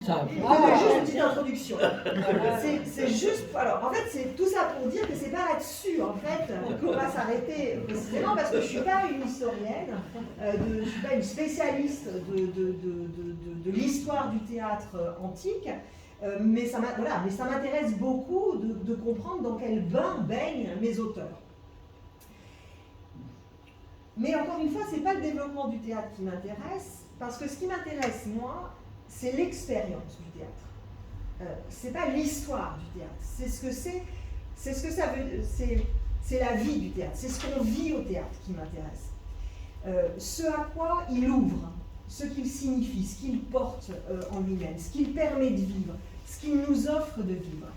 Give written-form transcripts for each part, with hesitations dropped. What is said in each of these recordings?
Juste une petite introduction. C'est juste, alors en fait c'est tout ça pour dire que c'est pas là-dessus en fait qu'on va s'arrêter précisément parce que je suis pas une historienne, je suis pas une spécialiste de l'histoire du théâtre antique, mais ça m'intéresse beaucoup de comprendre dans quel bain baignent mes auteurs. Mais encore une fois, c'est pas le développement du théâtre qui m'intéresse, parce que ce qui m'intéresse moi, c'est l'expérience du théâtre. C'est pas l'histoire du théâtre. C'est ce que ça veut. C'est la vie du théâtre. C'est ce qu'on vit au théâtre qui m'intéresse. Ce à quoi il ouvre, ce qu'il signifie, ce qu'il porte en lui-même, ce qu'il permet de vivre, ce qu'il nous offre de vivre.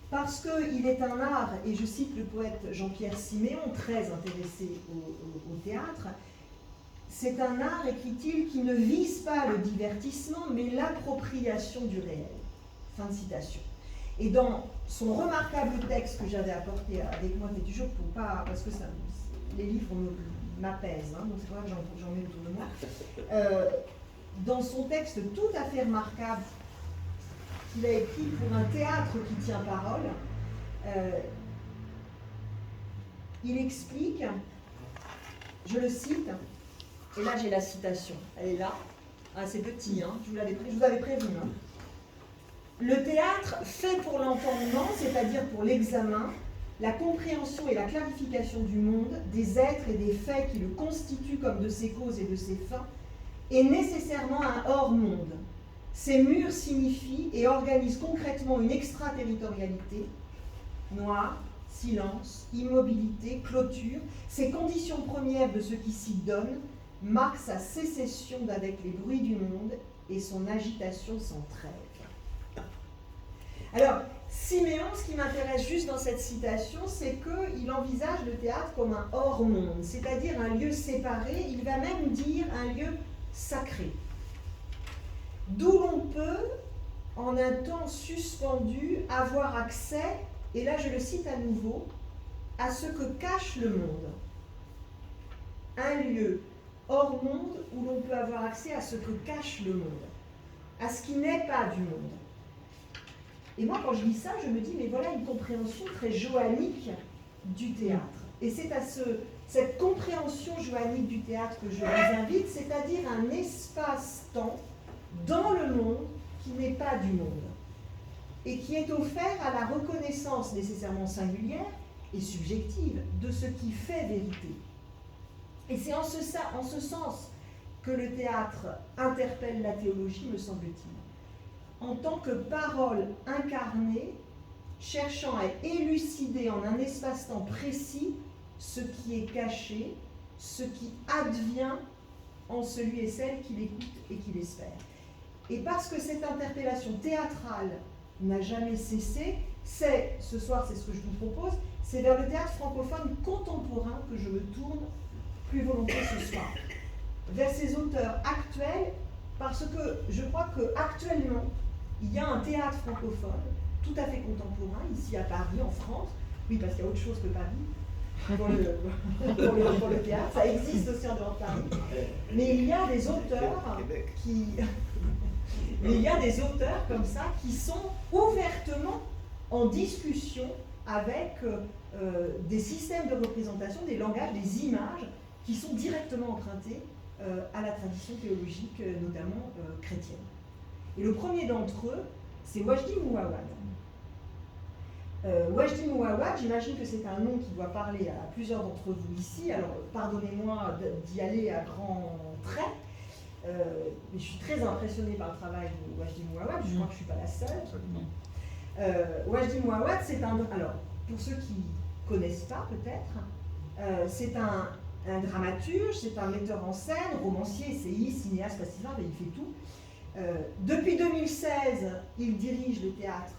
Parce qu'il est un art, et je cite le poète Jean-Pierre Siméon, très intéressé au théâtre. C'est un art, écrit-il, qui ne vise pas le divertissement, mais l'appropriation du réel. Fin de citation. Et dans son remarquable texte que j'avais apporté avec moi, c'est toujours pour pas, parce que ça, les livres m'apaisent, donc c'est pour ça que j'en mets autour de moi. Dans son texte tout à fait remarquable, qu'il a écrit pour un théâtre qui tient parole, il explique, je le cite, et là j'ai la citation, elle est là, c'est petit, je vous avais prévenu. Le théâtre fait pour l'entendement, c'est-à-dire pour l'examen, la compréhension et la clarification du monde, des êtres et des faits qui le constituent comme de ses causes et de ses fins, est nécessairement un hors-monde. Ces murs signifient et organisent concrètement une extraterritorialité, noir, silence, immobilité, clôture. Ces conditions premières de ce qui s'y donne marquent sa sécession d'avec les bruits du monde et son agitation sans trêve. Alors, Siméon, ce qui m'intéresse juste dans cette citation, c'est qu'il envisage le théâtre comme un hors-monde, c'est-à-dire un lieu séparé, il va même dire un lieu sacré, d'où l'on peut, en un temps suspendu, avoir accès, et là je le cite à nouveau, à ce que cache le monde. Un lieu hors monde où l'on peut avoir accès à ce que cache le monde, à ce qui n'est pas du monde. Et moi, quand je lis ça, je me dis, mais voilà une compréhension très joannique du théâtre. Et c'est à cette compréhension joannique du théâtre que je vous invite, c'est-à-dire un espace-temps dans le monde qui n'est pas du monde, et qui est offert à la reconnaissance nécessairement singulière et subjective de ce qui fait vérité. Et c'est en ce sens que le théâtre interpelle la théologie, me semble-t-il, en tant que parole incarnée, cherchant à élucider en un espace-temps précis ce qui est caché, ce qui advient en celui et celle qui l'écoute et qui l'espère. Et parce que cette interpellation théâtrale n'a jamais cessé, ce soir c'est ce que je vous propose, c'est vers le théâtre francophone contemporain que je me tourne plus volontiers ce soir. Vers ces auteurs actuels, parce que je crois qu'actuellement, il y a un théâtre francophone tout à fait contemporain, ici à Paris, en France. Oui, parce qu'il y a autre chose que Paris pour le théâtre. Ça existe aussi en dehors de Paris. Mais il y a des auteurs mais il y a des auteurs comme ça qui sont ouvertement en discussion avec des systèmes de représentation, des langages, des images qui sont directement empruntés à la tradition théologique, notamment chrétienne. Et le premier d'entre eux, c'est Wajdi Mouawad. Wajdi Mouawad, j'imagine que c'est un nom qui doit parler à plusieurs d'entre vous ici, alors pardonnez-moi d'y aller à grands traits, mais je suis très impressionnée par le travail de Wajdi Mouawad, je crois que je ne suis pas la seule. Wajdi Mouawad, c'est un... Alors, pour ceux qui ne connaissent pas peut-être, c'est un dramaturge, c'est un metteur en scène, romancier, essayiste, cinéaste, plasticien, il fait tout. Depuis 2016, il dirige le théâtre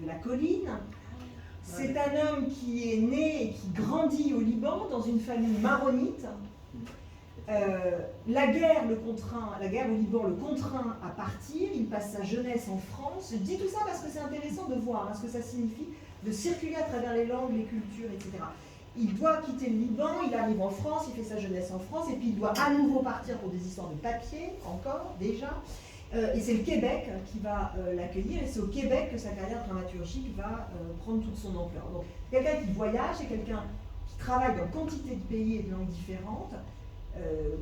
de la Colline. C'est un homme qui est né et qui grandit au Liban dans une famille maronite. La guerre au Liban le contraint à partir, il passe sa jeunesse en France. Je dis tout ça parce que c'est intéressant de voir ce que ça signifie de circuler à travers les langues, les cultures, etc. Il doit quitter le Liban, il arrive en France, il fait sa jeunesse en France, et puis il doit à nouveau partir pour des histoires de papier, encore, déjà. Et c'est le Québec qui va l'accueillir, et c'est au Québec que sa carrière dramaturgique va prendre toute son ampleur. Donc, quelqu'un qui voyage, c'est quelqu'un qui travaille dans quantité de pays et de langues différentes,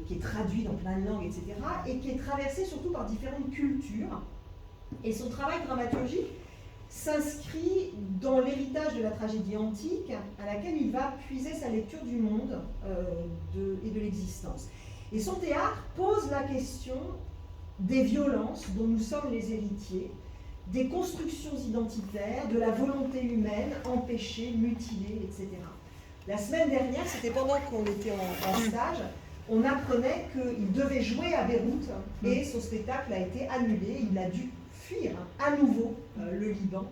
qui est traduit dans plein de langues, etc., et qui est traversé surtout par différentes cultures. Et son travail dramaturgique s'inscrit dans l'héritage de la tragédie antique, à laquelle il va puiser sa lecture du monde et de l'existence. Et son théâtre pose la question des violences dont nous sommes les héritiers, des constructions identitaires, de la volonté humaine empêchée, mutilée, etc. La semaine dernière, c'était pendant qu'on était en stage, on apprenait qu'il devait jouer à Beyrouth et son spectacle a été annulé. Il a dû fuir à nouveau le Liban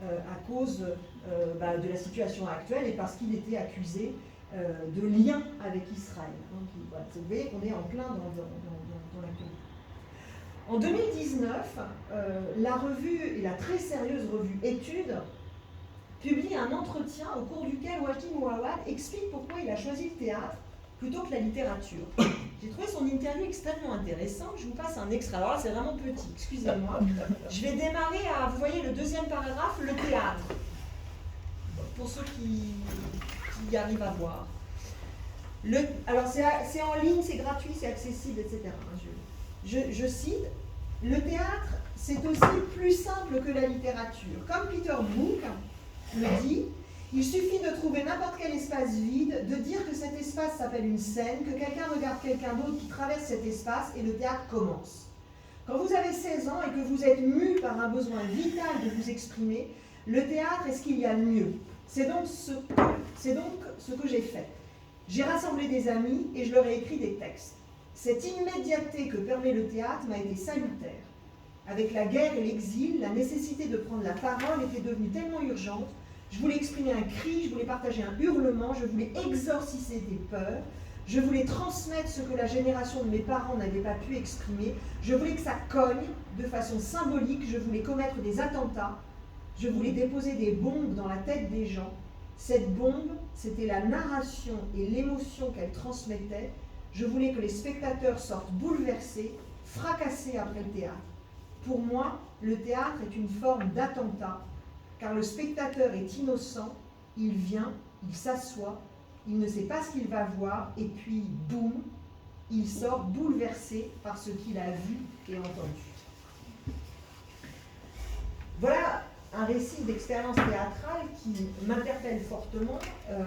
à cause de la situation actuelle et parce qu'il était accusé de lien avec Israël. Donc, voilà, vous voyez qu'on est en plein dans l'actualité. En 2019, la revue, et la très sérieuse revue Études, publie un entretien au cours duquel Wajdi Mouawad explique pourquoi il a choisi le théâtre plutôt que la littérature. J'ai trouvé son interview extrêmement intéressante. Je vous passe un extrait. Alors là, c'est vraiment petit, excusez-moi. Je vais démarrer à, vous voyez, le deuxième paragraphe, le théâtre. Pour ceux qui arrivent à voir. Alors, c'est en ligne, c'est gratuit, c'est accessible, etc. Je cite, « Le théâtre, c'est aussi plus simple que la littérature. Comme Peter Brook le dit, il suffit de trouver n'importe quel espace vide, de dire que cet espace s'appelle une scène, que quelqu'un regarde quelqu'un d'autre qui traverse cet espace et le théâtre commence. Quand vous avez 16 ans et que vous êtes mu par un besoin vital de vous exprimer, le théâtre est ce qu'il y a de mieux. C'est donc ce que j'ai fait. J'ai rassemblé des amis et je leur ai écrit des textes. Cette immédiateté que permet le théâtre m'a été salutaire. Avec la guerre et l'exil, la nécessité de prendre la parole était devenue tellement urgente. Je voulais exprimer un cri, je voulais partager un hurlement, je voulais exorciser des peurs, je voulais transmettre ce que la génération de mes parents n'avait pas pu exprimer, je voulais que ça cogne de façon symbolique, je voulais commettre des attentats, je voulais déposer des bombes dans la tête des gens. Cette bombe, c'était la narration et l'émotion qu'elle transmettait. Je voulais que les spectateurs sortent bouleversés, fracassés après le théâtre. Pour moi, le théâtre est une forme d'attentat, car le spectateur est innocent, il vient, il s'assoit, il ne sait pas ce qu'il va voir, et puis, boum, il sort bouleversé par ce qu'il a vu et entendu. Voilà un récit d'expérience théâtrale qui m'interpelle fortement.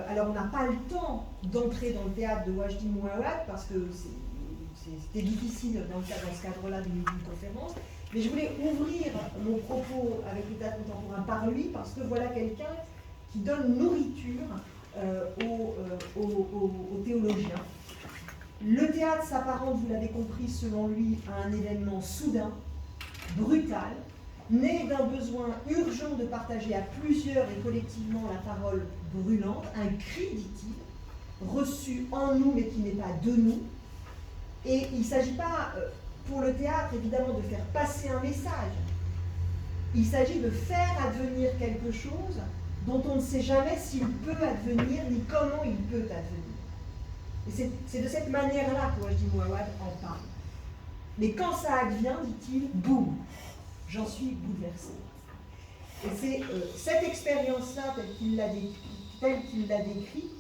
Alors, on n'a pas le temps d'entrer dans le théâtre de Wajdi Mouawad, parce que c'était difficile dans ce cadre-là d'une conférence, mais je voulais ouvrir mon propos avec le théâtre contemporain par lui, parce que voilà quelqu'un qui donne nourriture aux théologiens. Le théâtre s'apparente, vous l'avez compris, selon lui, à un événement soudain, brutal, né d'un besoin urgent de partager à plusieurs et collectivement la parole brûlante, un cri, dit-il, reçu en nous mais qui n'est pas de nous. Et il ne s'agit pas, pour le théâtre, évidemment, de faire passer un message. Il s'agit de faire advenir quelque chose dont on ne sait jamais s'il peut advenir, ni comment il peut advenir. Et c'est de cette manière-là que Wajdi Mouawad en parle. Mais quand ça advient, dit-il, boum, j'en suis bouleversé. Et c'est cette expérience-là, telle qu'il l'a décrit,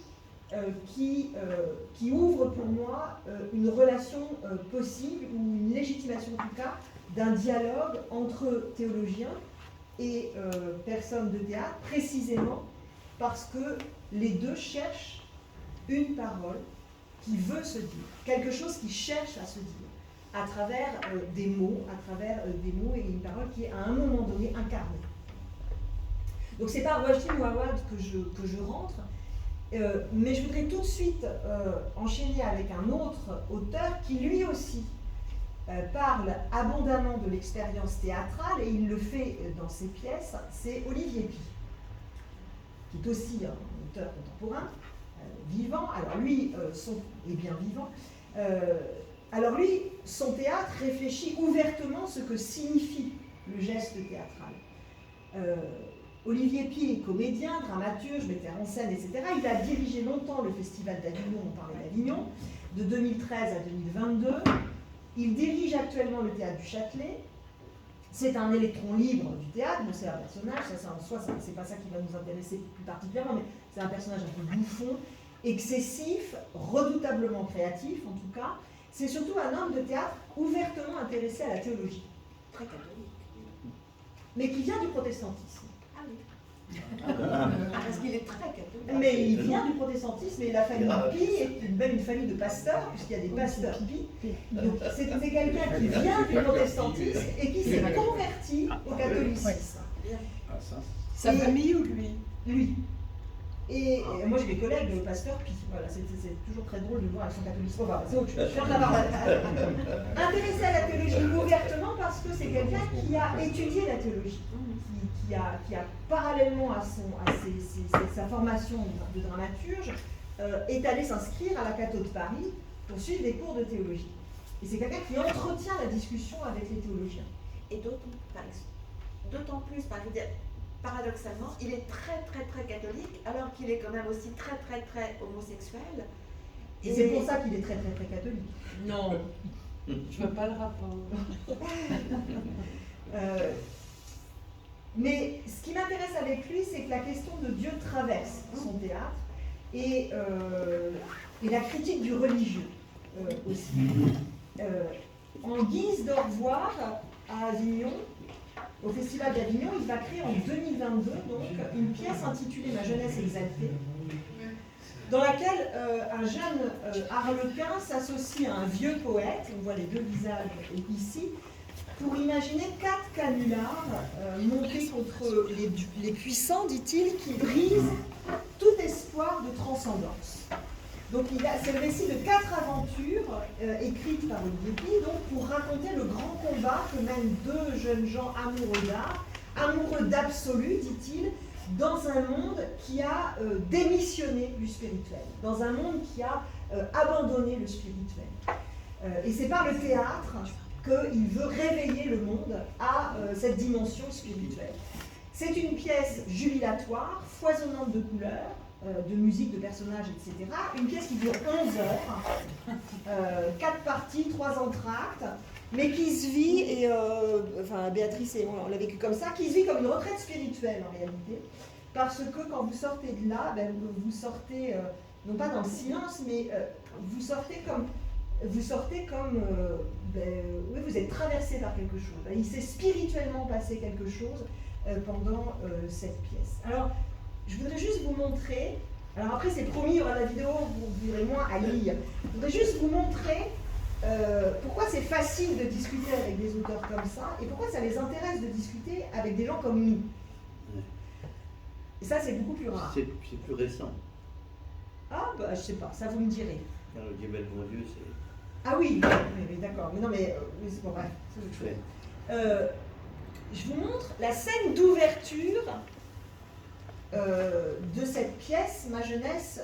qui ouvre pour moi une relation possible, ou une légitimation en tout cas, d'un dialogue entre théologiens et personnes de théâtre, précisément parce que les deux cherchent une parole qui veut se dire, quelque chose qui cherche à se dire, à travers des mots, et une parole qui est à un moment donné incarnée. Donc c'est par Wajdi Mouawad que je rentre, mais je voudrais tout de suite enchaîner avec un autre auteur qui lui aussi parle abondamment de l'expérience théâtrale, et il le fait dans ses pièces, c'est Olivier Py, qui est aussi un auteur contemporain, vivant. Alors lui, est bien vivant. Alors lui, son théâtre réfléchit ouvertement ce que signifie le geste théâtral. Olivier Py est comédien, dramaturge, metteur en scène, etc. Il a dirigé longtemps le Festival d'Avignon, on parlait d'Avignon, de 2013 à 2022. Il dirige actuellement le Théâtre du Châtelet. C'est un électron libre du théâtre, bon, c'est un personnage, ça en soi, c'est pas ça qui va nous intéresser plus particulièrement, mais c'est un personnage un peu bouffon, excessif, redoutablement créatif en tout cas. C'est surtout un homme de théâtre ouvertement intéressé à la théologie. Très catholique. Mais qui vient du protestantisme. Ah oui. Parce qu'il est très catholique. Mais il vient du protestantisme et la famille Pi est même une famille de pasteurs, puisqu'il y a des pasteurs Pi. Donc c'est quelqu'un qui vient du protestantisme et qui s'est converti au catholicisme. Sa famille ou lui? Lui. Et moi j'ai des collègues pasteurs Pi. Voilà, c'est toujours très drôle de voir avec son catholicisme. Enfin, c'est autre chose. Ferme la parole. Intéressé à la théologie ouvertement parce que c'est quelqu'un qui a étudié la théologie. Qui a parallèlement à sa formation de dramaturge, est allé s'inscrire à la Catho de Paris pour suivre des cours de théologie. Et c'est quelqu'un qui entretient la discussion avec les théologiens. Et d'autant plus, paradoxalement, il est très catholique, alors qu'il est quand même aussi très homosexuel. Et c'est pour ça qu'il est très catholique. Non, je veux pas le rapport. Mais ce qui m'intéresse avec lui, c'est que la question de Dieu traverse son théâtre et la critique du religieux aussi. En guise d'au revoir à Avignon, au Festival d'Avignon, il va créer en 2022 donc, une pièce intitulée Ma jeunesse exaltée, dans laquelle un jeune harlequin s'associe à un vieux poète, on voit les deux visages ici, pour imaginer 4 canulars montés contre les puissants, dit-il, qui brisent tout espoir de transcendance. Donc c'est le récit de 4 aventures écrites par Olivier Pi, donc pour raconter le grand combat que mènent 2 jeunes gens amoureux d'art, amoureux d'absolu, dit-il, dans un monde qui a démissionné du spirituel, dans un monde qui a abandonné le spirituel. Et c'est par le théâtre qu'il veut réveiller le monde à cette dimension spirituelle. C'est une pièce jubilatoire, foisonnante de couleurs, de musique, de personnages, etc. Une pièce qui dure 11 heures, 4 parties, 3 entr'actes, mais qui se vit, et enfin Béatrice et moi on l'a vécu comme ça, qui se vit comme une retraite spirituelle en réalité, parce que quand vous sortez de là, ben, vous sortez, non pas dans le silence, mais vous sortez comme oui, vous êtes traversé par quelque chose. Il s'est spirituellement passé quelque chose pendant cette pièce. Alors, je voudrais juste vous montrer, alors après c'est promis, il y aura la vidéo, vous verrez moins à lire. Je voudrais juste vous montrer pourquoi c'est facile de discuter avec des auteurs comme ça et pourquoi ça les intéresse de discuter avec des gens comme nous. Et ça, c'est beaucoup plus rare. C'est plus récent. Ah, bah, je sais pas, ça vous me direz. Car le Diable bon Dieu, c'est... Ah oui, mais d'accord, mais non, mais oui, c'est bon, bref, c'est autre chose. Je vous montre la scène d'ouverture de cette pièce, Ma jeunesse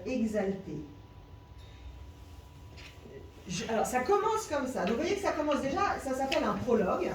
exaltée. Alors, ça commence comme ça. Donc, vous voyez que ça commence déjà, ça s'appelle un prologue.